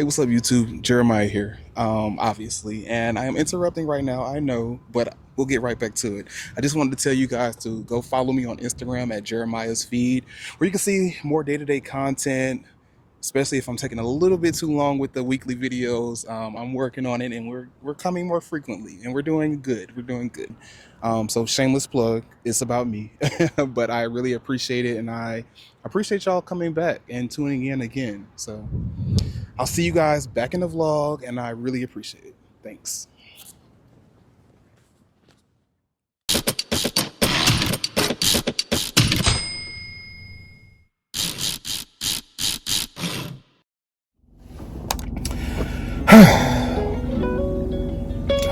Hey, what's up, YouTube? Jeremiah here, obviously, and I am interrupting right now, I know, but we'll get right back to it. I just wanted to tell you guys to go follow me on Instagram at jeremiahs.feed, where you can see more day-to-day content, especially if I'm taking a little bit too long with the weekly videos. I'm working on it, and we're coming more frequently, and we're doing good. We're doing good. So shameless plug. It's about me, but I really appreciate it, and I appreciate y'all coming back and tuning in again. So I'll see you guys back in the vlog, and I really appreciate it. Thanks.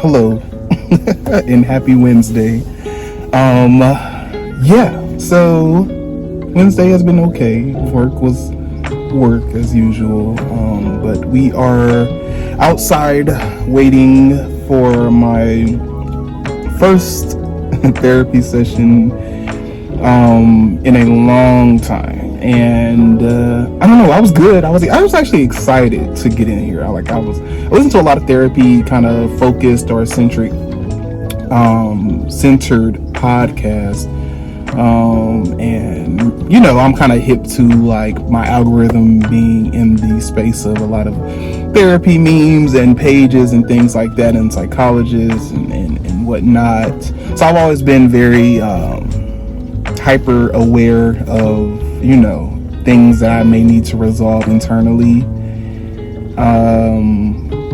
Hello, and happy Wednesday. Yeah, so Wednesday has been okay. Work was work as usual, but we are outside waiting for my first therapy session in a long time. And I don't know, I was good. I was actually excited to get in here. I listened to a lot of therapy kind of focused or centered podcasts, and I'm kind of hip to like my algorithm being in the space of a lot of therapy memes and pages and things like that, and psychologists and whatnot. So I've always been very hyper aware of things that I may need to resolve internally.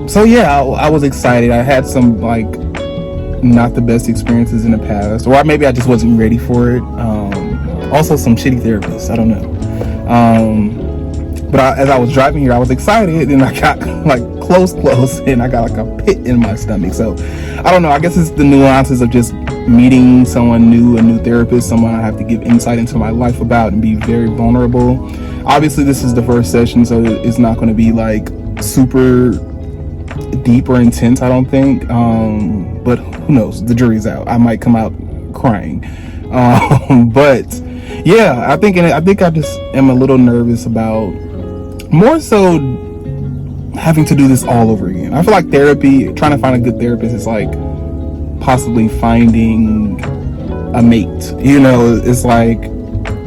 So yeah, I was excited. I had some like not the best experiences in the past, or maybe I just wasn't ready for it. Also some shitty therapists, I don't know. But as I was driving here, I was excited, and I got like close, and I got like a pit in my stomach. So I don't know, I guess it's the nuances of just meeting someone new, a new therapist, someone I have to give insight into my life about and be very vulnerable. Obviously this is the first session, so it's not going to be like super deep or intense, I don't think, but who knows, the jury's out. I might come out crying, but yeah, I think I just am a little nervous about more so having to do this all over again. I feel like therapy, trying to find a good therapist, is like possibly finding a mate. It's like,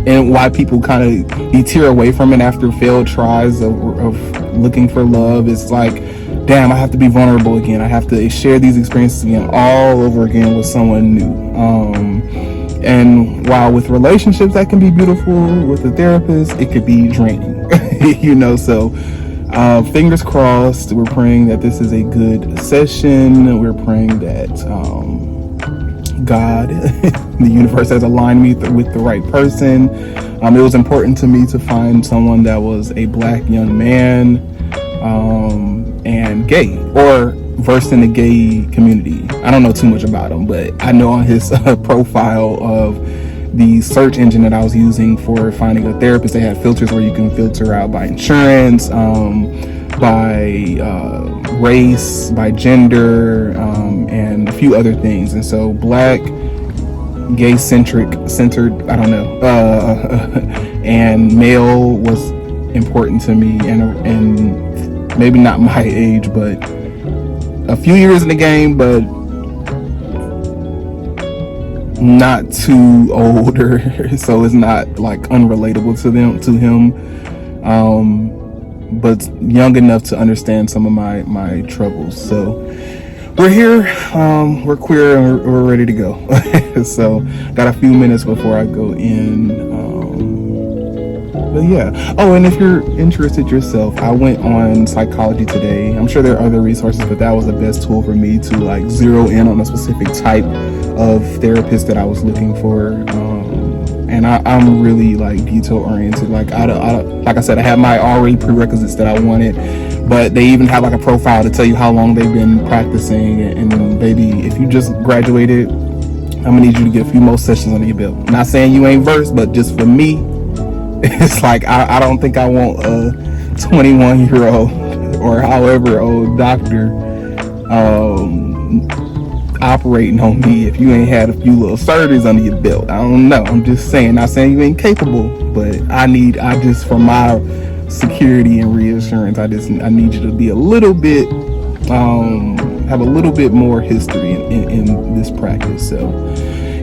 and why people kind of deter away from it after failed tries of looking for love. It's like, damn, I have to be vulnerable again. I have to share these experiences again, all over again with someone new. And while with relationships that can be beautiful, with a therapist it could be draining. So fingers crossed. We're praying that this is a good session. We're praying that God, the universe, has aligned me with the right person. It was important to me to find someone that was a Black young man, and gay, or versed in the gay community. I don't know too much about him, but I know on his profile of the search engine that I was using for finding a therapist, they had filters where you can filter out by insurance, by race, by gender, and a few other things. And so Black, gay centered, I don't know, and male was important to me, and maybe not my age, but a few years in the game, but not too older, so it's not like unrelatable to him, but young enough to understand some of my troubles. So we're here, we're queer, and we're ready to go. So got a few minutes before I go in. But yeah. Oh, and if you're interested yourself, I went on Psychology Today. I'm sure there are other resources, but that was the best tool for me to like zero in on a specific type of therapist that I was looking for. And I'm really like detail oriented. Like like I said, I had my already prerequisites that I wanted, but they even have like a profile to tell you how long they've been practicing. And baby, if you just graduated, I'm gonna need you to get a few more sessions under your belt. Not saying you ain't versed, but just for me, it's like I don't think I want a 21-year-old or however old doctor operating on me if you ain't had a few little surgeries under your belt. I don't know. I'm just saying, not saying you ain't capable, but I just, for my security and reassurance. I need you to be a little bit, have a little bit more history in this practice. So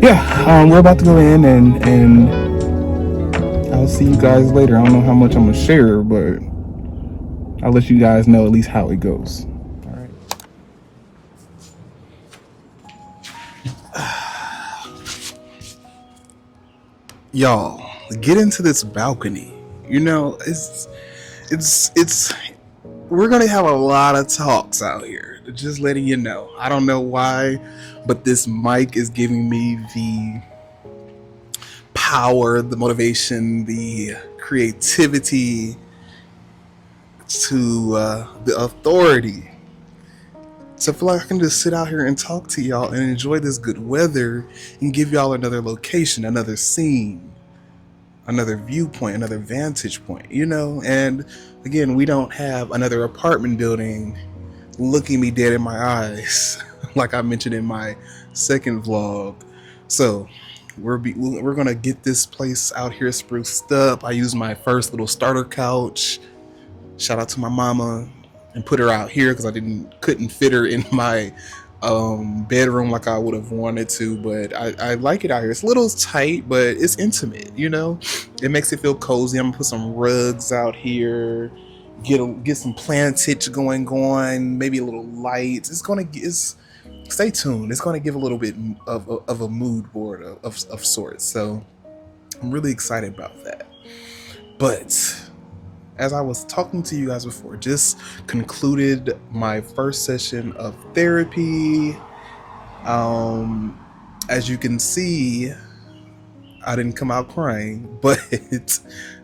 yeah, we're about to go in, and I'll see you guys later. I don't know how much I'm gonna share, but I'll let you guys know at least how it goes. All right. Y'all, get into this balcony. You know, it's we're gonna have a lot of talks out here. Just letting you know. I don't know why, but this mic is giving me the power, the motivation, the creativity, to the authority. So I feel like I can just sit out here and talk to y'all and enjoy this good weather and give y'all another location, another scene, another viewpoint, another vantage point, you know? And again, we don't have another apartment building looking me dead in my eyes, like I mentioned in my second vlog. So we're gonna get this place out here spruced up. I used my first little starter couch. Shout out to my mama, and put her out here because I couldn't fit her in my bedroom like I would have wanted to. But I like it out here. It's a little tight, but it's intimate. You know, it makes it feel cozy. I'm gonna put some rugs out here, get some plantage going on, maybe a little lights. Stay tuned. It's gonna give a little bit of a mood board of sorts. So I'm really excited about that. But as I was talking to you guys before, just concluded my first session of therapy. As you can see, I didn't come out crying, but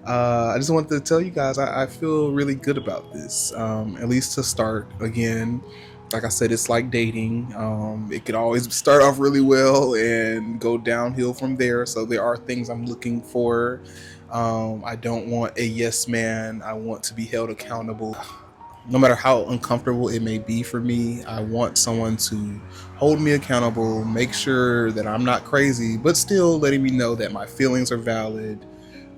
I just wanted to tell you guys I feel really good about this. At least to start. Again, like I said, it's like dating. It could always start off really well and go downhill from there. So there are things I'm looking for. I don't want a yes man. I want to be held accountable. No matter how uncomfortable it may be for me, I want someone to hold me accountable, make sure that I'm not crazy, but still letting me know that my feelings are valid.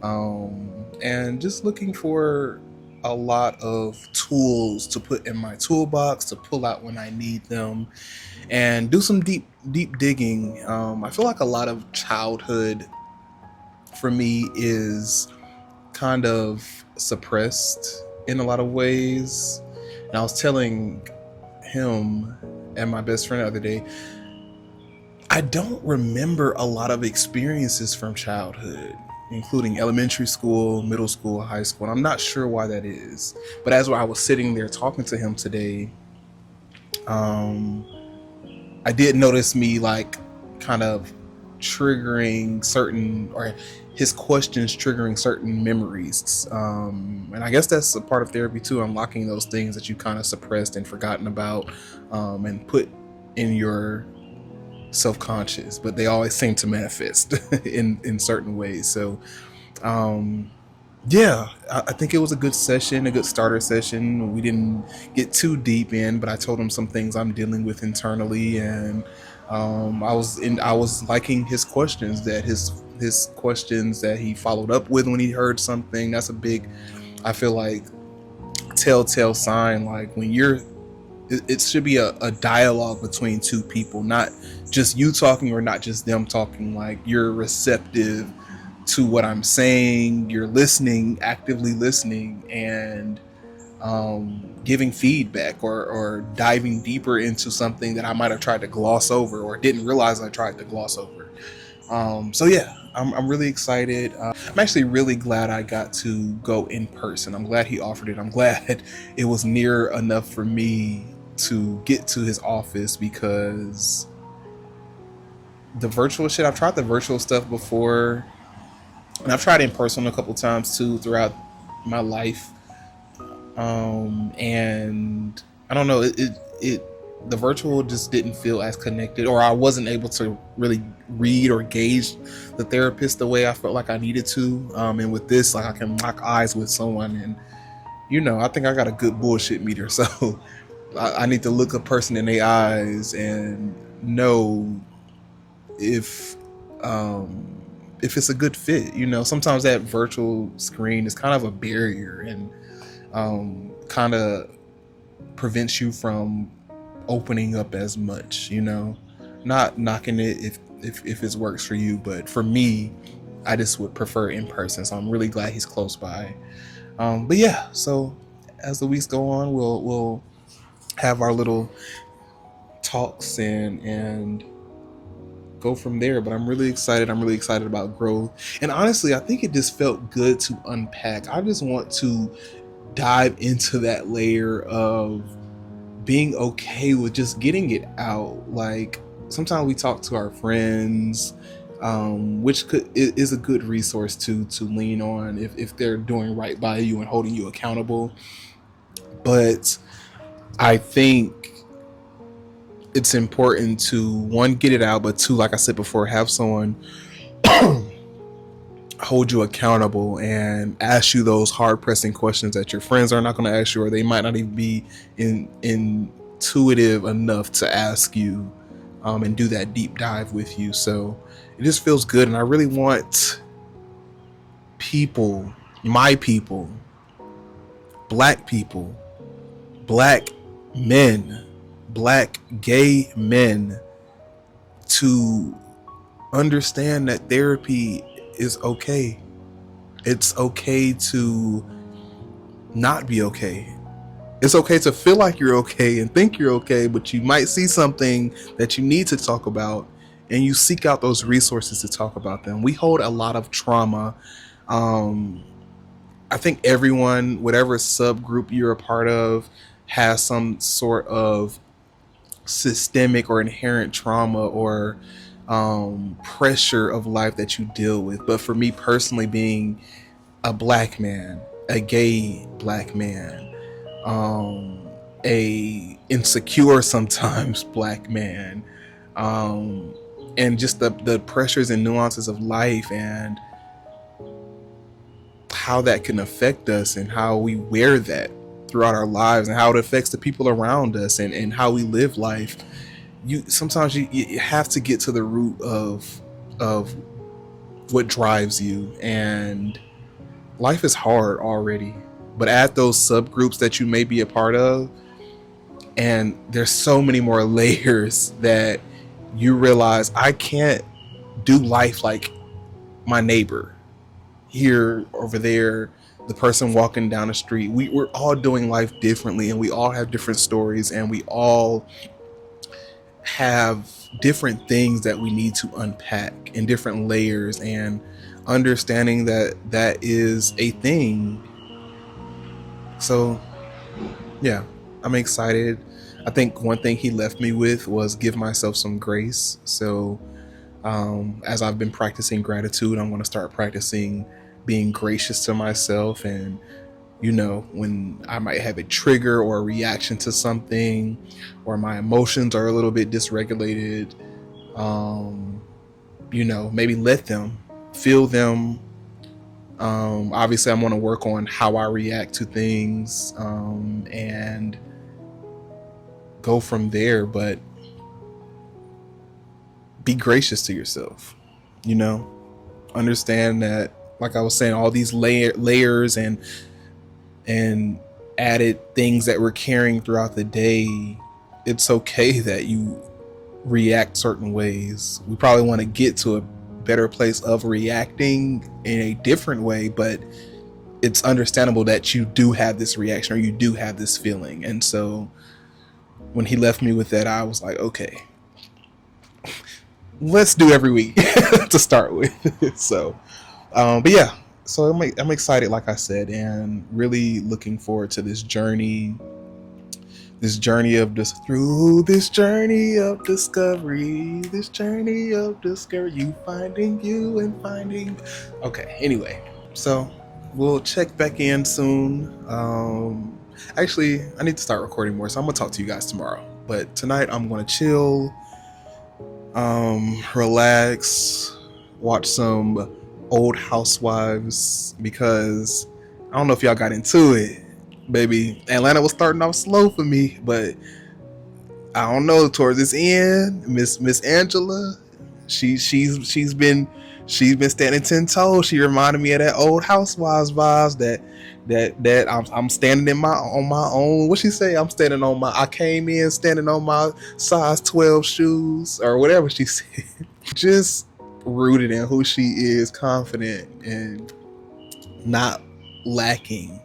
And just looking for a lot of tools to put in my toolbox to pull out when I need them, and do some deep digging. I feel like a lot of childhood for me is kind of suppressed in a lot of ways. And I was telling him and my best friend the other day, I don't remember a lot of experiences from childhood, including elementary school, middle school, high school. And I'm not sure why that is. But as I was sitting there talking to him today, I did notice me like kind of triggering certain, or his questions triggering certain memories. And I guess that's a part of therapy too, unlocking those things that you kind of suppressed and forgotten about, and put in your self-conscious, but they always seem to manifest in certain ways. So yeah, I think it was a good session, a good starter session. We didn't get too deep in, but I told him some things I'm dealing with internally, and I was liking his questions, that his questions that he followed up with when he heard something. That's a big, I feel like, telltale sign. Like when it should be a dialogue between two people, not just you talking or not just them talking. Like you're receptive to what I'm saying, you're listening, actively listening, and giving feedback, or diving deeper into something that I might have tried to gloss over or didn't realize I tried to gloss over. So yeah, I'm really excited. I'm actually really glad I got to go in person. I'm glad he offered it. I'm glad it was near enough for me to get to his office, because the virtual shit, I've tried the virtual stuff before, and I've tried in person a couple times too throughout my life. And I don't know, the virtual just didn't feel as connected, or I wasn't able to really read or gauge the therapist the way I felt like I needed to. And with this, like I can lock eyes with someone, and I think I got a good bullshit meter. So I need to look a person in their eyes and know if it's a good fit. Sometimes that virtual screen is kind of a barrier, and kind of prevents you from opening up as much, you know. Not knocking it if it works for you, but for me, I just would prefer in person. So I'm really glad he's close by. But yeah, so as the weeks go on, we'll have our little talks and go from there. But I'm really excited. I'm really excited about growth. And honestly, I think it just felt good to unpack. I just want to dive into that layer of being okay with just getting it out. Like sometimes we talk to our friends, which is a good resource to lean on if they're doing right by you and holding you accountable. But I think it's important to, one, get it out, but two, like I said before, have someone hold you accountable and ask you those hard pressing questions that your friends are not going to ask you, or they might not even be intuitive enough to ask you, and do that deep dive with you. So it just feels good. And I really want people, my people, black people, black men, black gay men, to understand that therapy is okay. It's okay to not be okay. It's okay to feel like you're okay and think you're okay, but you might see something that you need to talk about, and you seek out those resources to talk about them. We hold a lot of trauma. I think everyone, whatever subgroup you're a part of, has some sort of systemic or inherent trauma or pressure of life that you deal with. But for me personally, being a black man, a gay black man, a insecure sometimes black man, and just the pressures and nuances of life and how that can affect us and how we wear that throughout our lives and how it affects the people around us and how we live life. Sometimes you have to get to the root of what drives you. And life is hard already, but add those subgroups that you may be a part of, and there's so many more layers that you realize I can't do life like my neighbor here, over there, the person walking down the street. We're all doing life differently, and we all have different stories, and we all have different things that we need to unpack in different layers, and understanding that that is a thing. So yeah, I'm excited. I think one thing he left me with was give myself some grace. So as I've been practicing gratitude, I'm going to start practicing being gracious to myself. And when I might have a trigger or a reaction to something, or my emotions are a little bit dysregulated, maybe let them, feel them. Obviously I'm going to work on how I react to things, and go from there. But be gracious to yourself, understand that, like I was saying, all these layers and added things that we're carrying throughout the day. It's okay that you react certain ways. We probably want to get to a better place of reacting in a different way, but it's understandable that you do have this reaction or you do have this feeling. And so when he left me with that, I was like, okay, let's do every week to start with. So but yeah, so I'm excited, like I said, and really looking forward to this journey of this journey of discovery, you finding you and finding. Okay, anyway, so we'll check back in soon. Actually, I need to start recording more, so I'm gonna talk to you guys tomorrow. But tonight I'm gonna chill, relax, watch some old Housewives, because I don't know if y'all got into it, baby. Atlanta was starting off slow for me, but I don't know, towards this end, Miss Angela, she's been she's been standing 10 toes. She reminded me of that old Housewives vibes. That I'm standing on my own. What she say? I'm standing on my. I came in standing on my size 12 shoes or whatever she said. Just rooted in who she is, confident and not lacking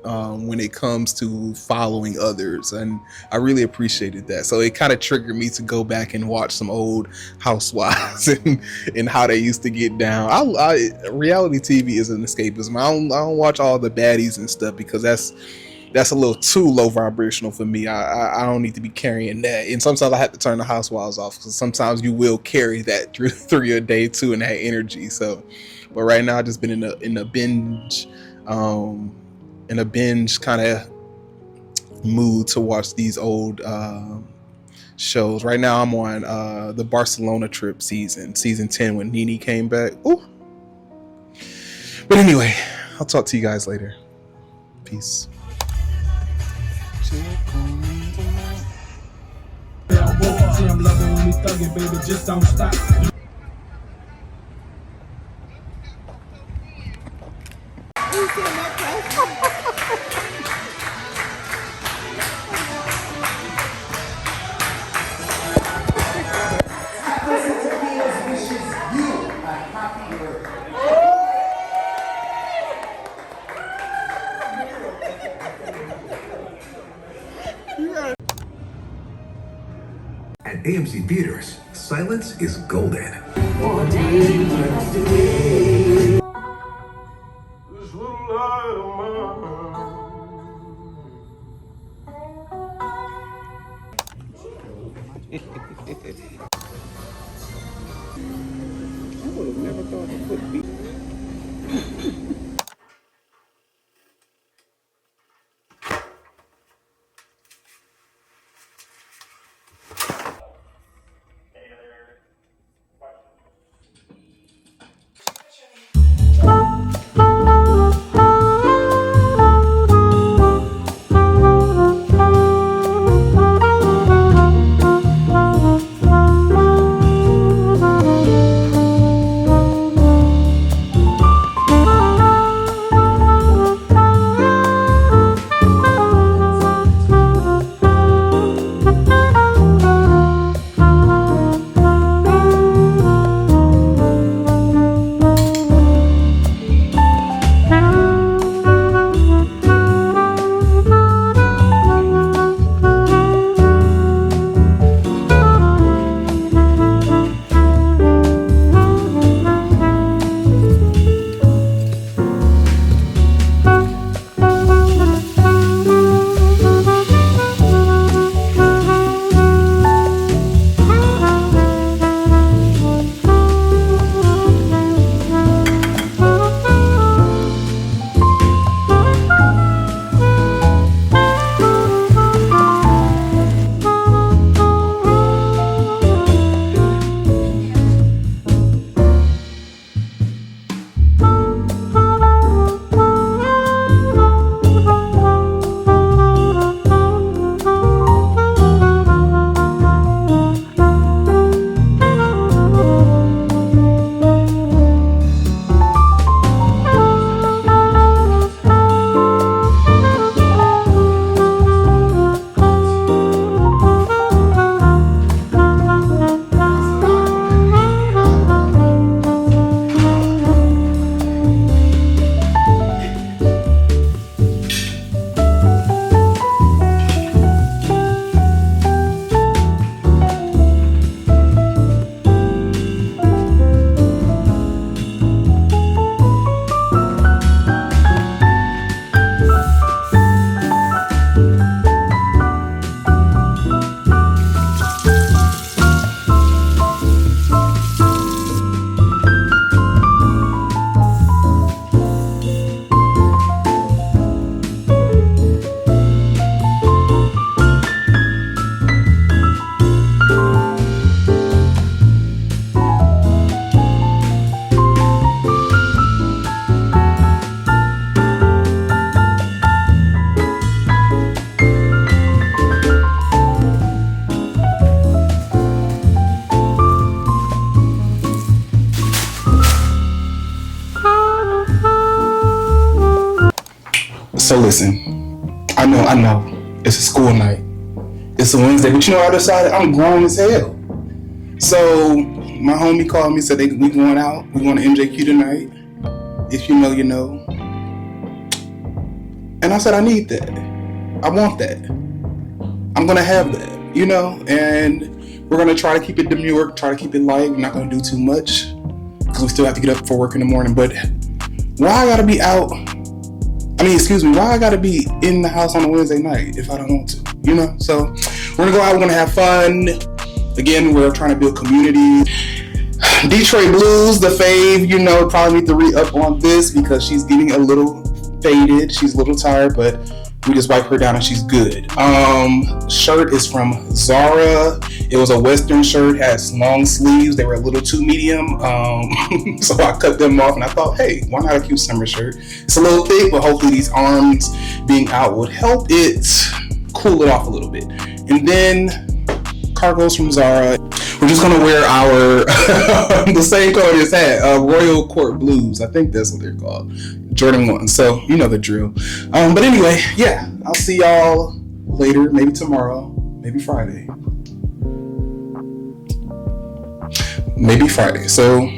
when it comes to following others, and I really appreciated that. So it kind of triggered me to go back and watch some old Housewives and how they used to get down. Reality TV is an escapism. I don't watch all the baddies and stuff because that's a little too low vibrational for me. I don't need to be carrying that, and sometimes I have to turn the Housewives off because sometimes you will carry that through your day too and that energy. So, but right now I've just been in a binge. In a binge kind of mood to watch these old shows. Right now I'm on the Barcelona trip season 10 when Nene came back. Ooh. But anyway, I'll talk to you guys later. Peace. At AMC Theaters, silence is golden. So listen, I know, it's a school night. It's a Wednesday, but you know, I decided I'm grown as hell. So my homie called me, said we going out. We going to MJQ tonight. If you know, you know. And I said, I need that. I want that. I'm going to have that, you know. And we're going to try to keep it demure, try to keep it light. We're not going to do too much because we still have to get up for work in the morning. But why I got to be out? Why I got to be in the house on a Wednesday night if I don't want to, you know? So we're going to go out. We're going to have fun. Again, we're trying to build community. Detroit Blues, the fave, you know, probably need to re-up on this because she's getting a little faded. She's a little tired, but we just wipe her down and she's good. Shirt is from Zara. It was a Western shirt, has long sleeves. They were a little too medium. So I cut them off and I thought, hey, why not a cute summer shirt? It's a little thick, but hopefully these arms being out would help it cool it off a little bit. And then cargos from Zara. We're just gonna wear our the same color as hat, Royal Court Blues. I think that's what they're called, Jordan 1. So you know the drill. But anyway, yeah, I'll see y'all later. Maybe tomorrow. Maybe Friday. Maybe Friday. So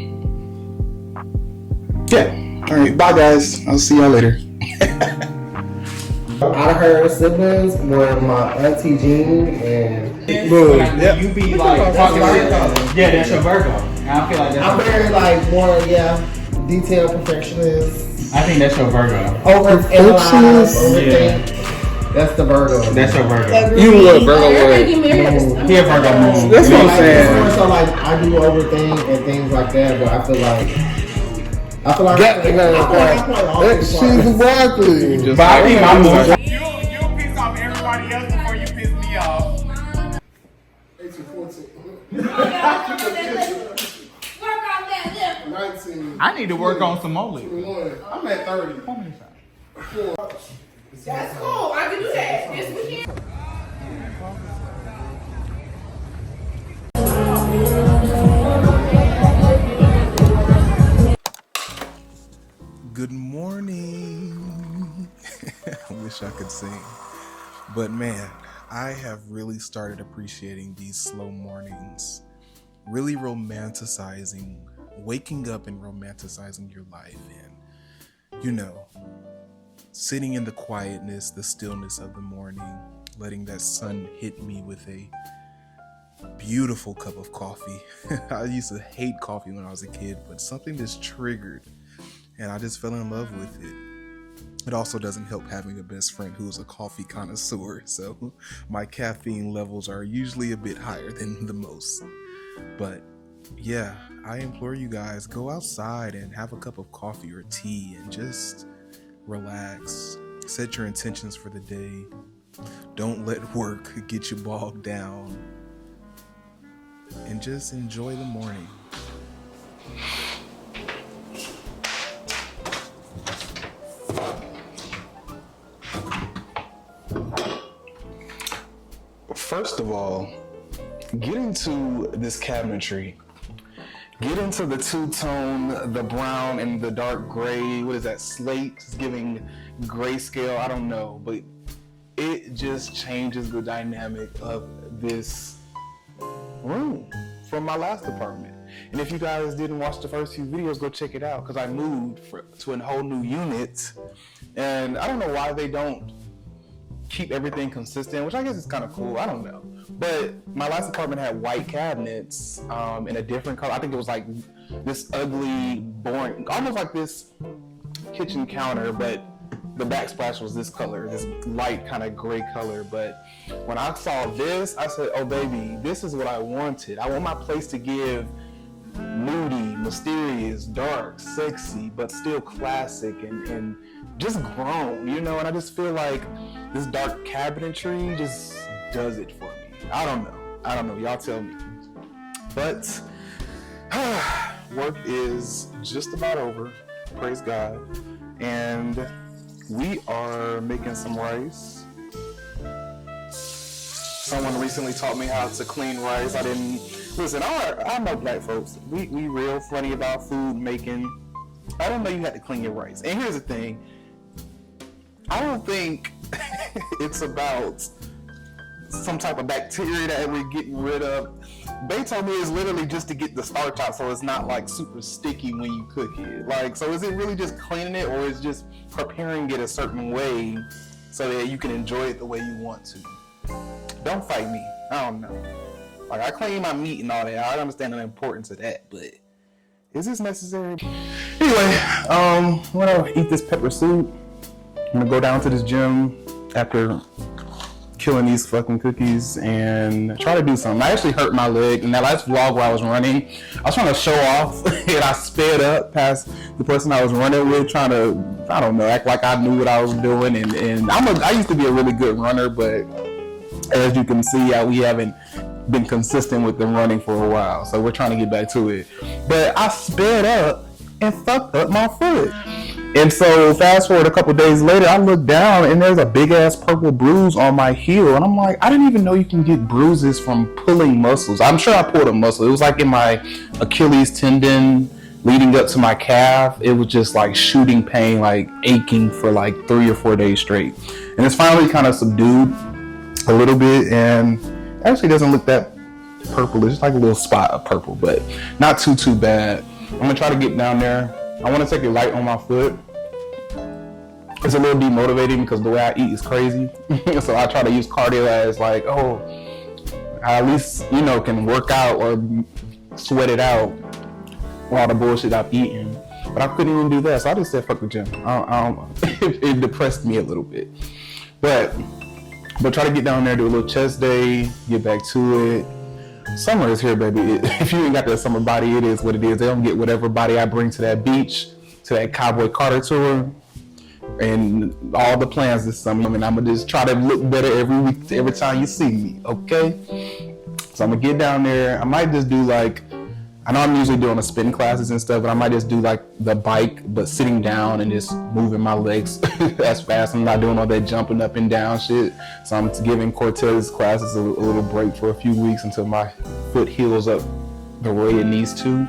yeah. All right. Bye guys. I'll see y'all later. Out of her siblings were my auntie Jean and Boom. Yep. You be like talking shit. Yeah, that's your Virgo. I feel like that's I'm very like more detail perfectionist. I think that's your Virgo. Overanalyze, overthink. Yeah. That's the Virgo. That's your Virgo. You what Virgo word? He a Virgo moon. That's what I'm saying. So like I do overthink and things like that, but I feel like she's broccoli. But I think my moon. You'll piss off everybody else before you piss me off. I need to work on some more. I'm at 30. That's cool. I can do that this weekend. Good morning. I wish I could sing. But man, I have really started appreciating these slow mornings. Really romanticizing, waking up and romanticizing your life. And, you know, sitting in the quietness, the stillness of the morning, letting that sun hit me with a beautiful cup of coffee. I used to hate coffee when I was a kid, but something just triggered. And I just fell in love with it. It also doesn't help having a best friend who's a coffee connoisseur, so my caffeine levels are usually a bit higher than the most. But yeah, I implore you guys, go outside and have a cup of coffee or tea and just relax. Set your intentions for the day. Don't let work get you bogged down. And just enjoy the morning. First of all, get into this cabinetry. Get into the two-tone, the brown and the dark gray. What is that, slate? It's giving grayscale, I don't know. But it just changes the dynamic of this room from my last apartment. And if you guys didn't watch the first few videos, go check it out because I moved to a whole new unit. And I don't know why they don't keep everything consistent, which I guess is kind of cool. I don't know. But my last apartment had white cabinets in a different color. I think it was like this ugly, boring, almost like this kitchen counter, but the backsplash was this color, this light kind of gray color. But when I saw this, I said, oh baby, this is what I wanted. I want my place to give moody, mysterious, dark, sexy, but still classic and just grown, you know? And I just feel like this dark cabinetry just does it for me. I don't know. Y'all tell me. But work is just about over. Praise God. And we are making some rice. Someone recently taught me how to clean rice. I didn't listen. I know black folks. We real funny about food making. I didn't know you had to clean your rice. And here's the thing. I don't think it's about some type of bacteria that we're getting rid of. They told me it's literally just to get the starch out so it's not like super sticky when you cook it. Like, so is it really just cleaning it, or is just preparing it a certain way so that you can enjoy it the way you want to? Don't fight me. I don't know. Like, I clean my meat and all that. I understand the importance of that, but is this necessary? Anyway, I'm gonna eat this pepper soup. I'm gonna go down to this gym after killing these fucking cookies and try to do something. I actually hurt my leg in that last vlog where I was running. I was trying to show off and I sped up past the person I was running with, trying to, I don't know, act like I knew what I was doing. And I used to be a really good runner, but as you can see, we haven't been consistent with the running for a while. So we're trying to get back to it. But I sped up and fucked up my foot. And so fast forward a couple days later, I look down and there's a big ass purple bruise on my heel. And I'm like, I didn't even know you can get bruises from pulling muscles. I'm sure I pulled a muscle. It was like in my Achilles tendon leading up to my calf. It was just like shooting pain, like aching for like 3 or 4 days straight. And it's finally kind of subdued a little bit, and actually doesn't look that purple. It's just like a little spot of purple, but not too bad. I'm gonna try to get down there. I want to take it light on my foot. It's a little demotivating because the way I eat is crazy. So I try to use cardio as like, oh, I at least, can work out or sweat it out all the bullshit I've eaten. But I couldn't even do that, so I just said fuck the gym. It depressed me a little bit. But try to get down there, do a little chest day, get back to it. Summer is here, baby. If you ain't got that summer body, it is what it is. They don't get whatever body I bring to that beach, to that Cowboy Carter tour, and all the plans this summer. And I'm gonna just try to look better every week, every time you see me, okay? So I'm gonna get down there. I might just do like, I know I'm usually doing the spin classes and stuff, but I might just do like the bike, but sitting down and just moving my legs as fast. I'm not doing all that jumping up and down shit. So I'm giving Cortez's classes a little break for a few weeks until my foot heals up the way it needs to.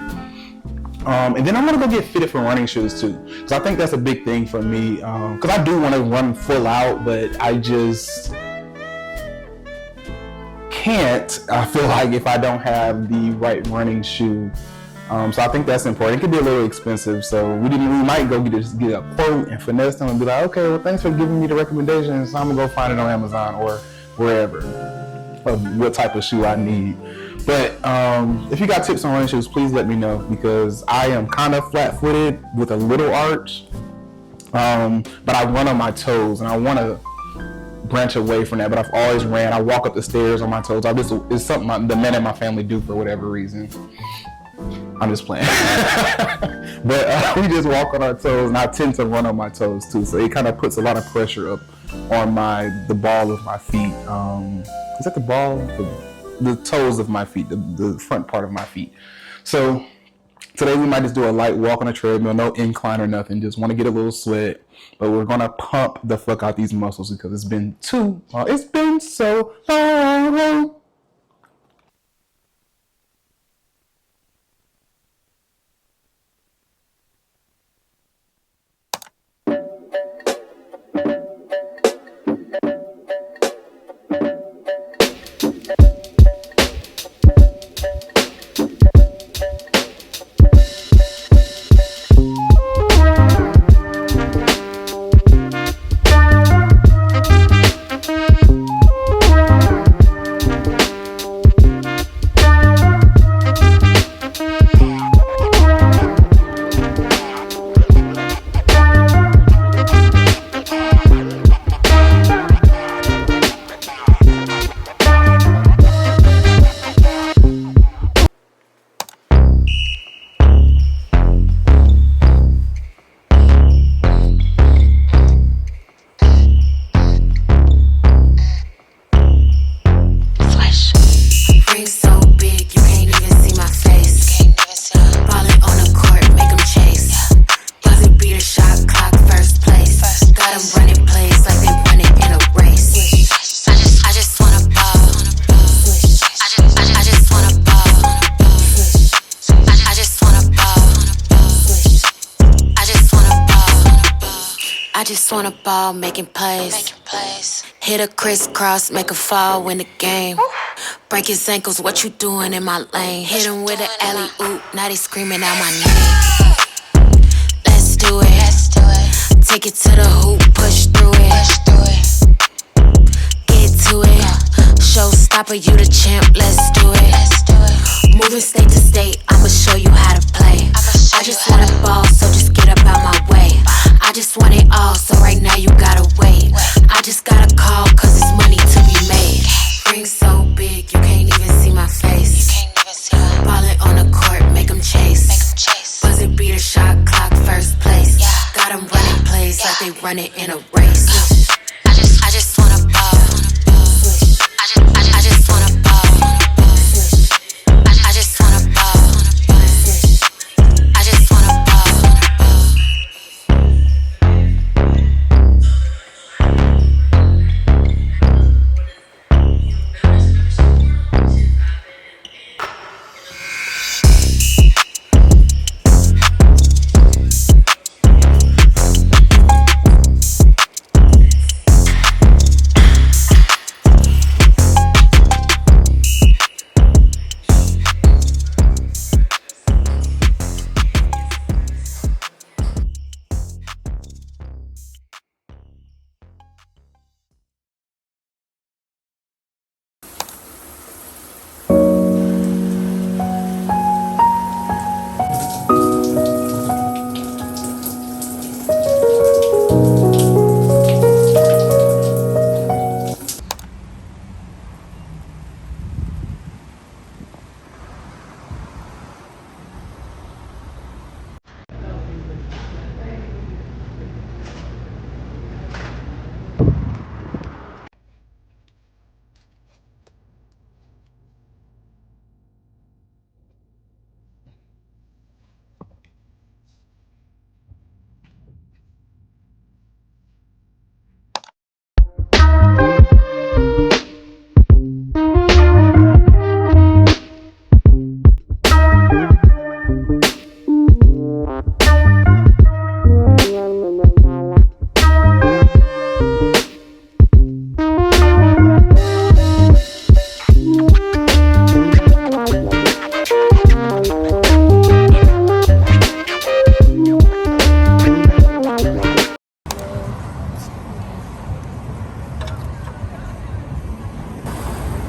And then I'm gonna go get fitted for running shoes too, because I think that's a big thing for me. Because I do want to run full out, but I just can't. I feel like if I don't have the right running shoe. So I think that's important. It could be a little expensive, so we might go get a quote and finesse them and be like, okay, well, thanks for giving me the recommendations. So I'm gonna go find it on Amazon or wherever of what type of shoe I need. But if you got tips on running shoes, please let me know, because I am kind of flat-footed with a little arch, but I run on my toes, and I want to branch away from that. But I've always ran. I walk up the stairs on my toes. It's something the men in my family do for whatever reason. I'm just playing. But we just walk on our toes, and I tend to run on my toes too. So it kind of puts a lot of pressure up on the ball of my feet. Is that the ball? The toes of my feet, the front part of my feet. So today we might just do a light walk on a treadmill, no incline or nothing. Just want to get a little sweat, but we're gonna pump the fuck out these muscles because it's been so long. I just wanna ball, making plays. Hit a crisscross, make a fall, win the game. Break his ankles, what you doing in my lane? Hit him with an alley-oop, now they screaming out my name. Let's do it. Take it to the hoop, push through it. Get to it. Showstopper, you the champ, let's do it. Moving state to state, I'ma show you how to play. I just wanna ball, so just get up out my way. I just want it all, so right now you gotta wait. I just gotta call, cause it's money to be made. Ring so big, you can't even see my face. Ballin' on the court, make them chase. Buzzer beater, shot clock, first place. Got them running plays like they running in a race. I just wanna ball. I just wanna ball. I just wanna ball. I just wanna ball.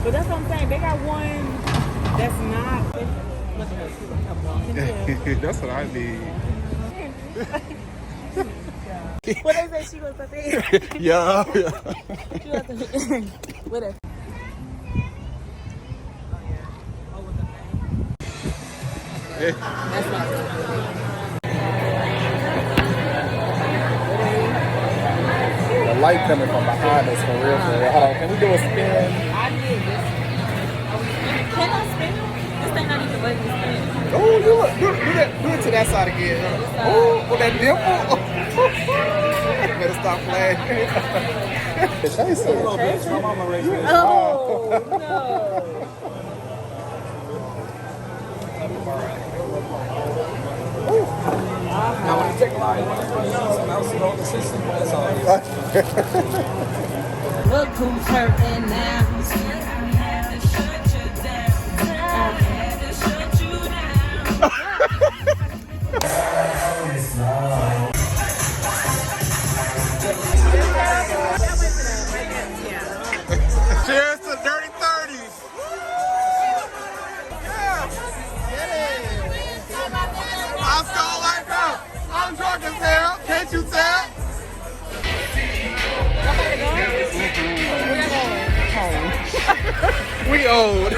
But that's what I'm saying. They got one that's not. That's what I need. What they say she was up there? Yeah. She was up there. What else? That's not The light coming from behind us for real, for real. Hold on, can we do a spin? I did this. Can I spin it? This thing not even letting me spin. Oh, do it to that side again. Oh, with that dimple. Better stop playing. Chase it. My mama raised me. Oh, no. Now, when you take a line, you want to put some else on the system. That's all. Look who's hurting now. Cheers to Dirty 30s. I'm strong like that. I'm drunk as hell. Can't you tell? We old.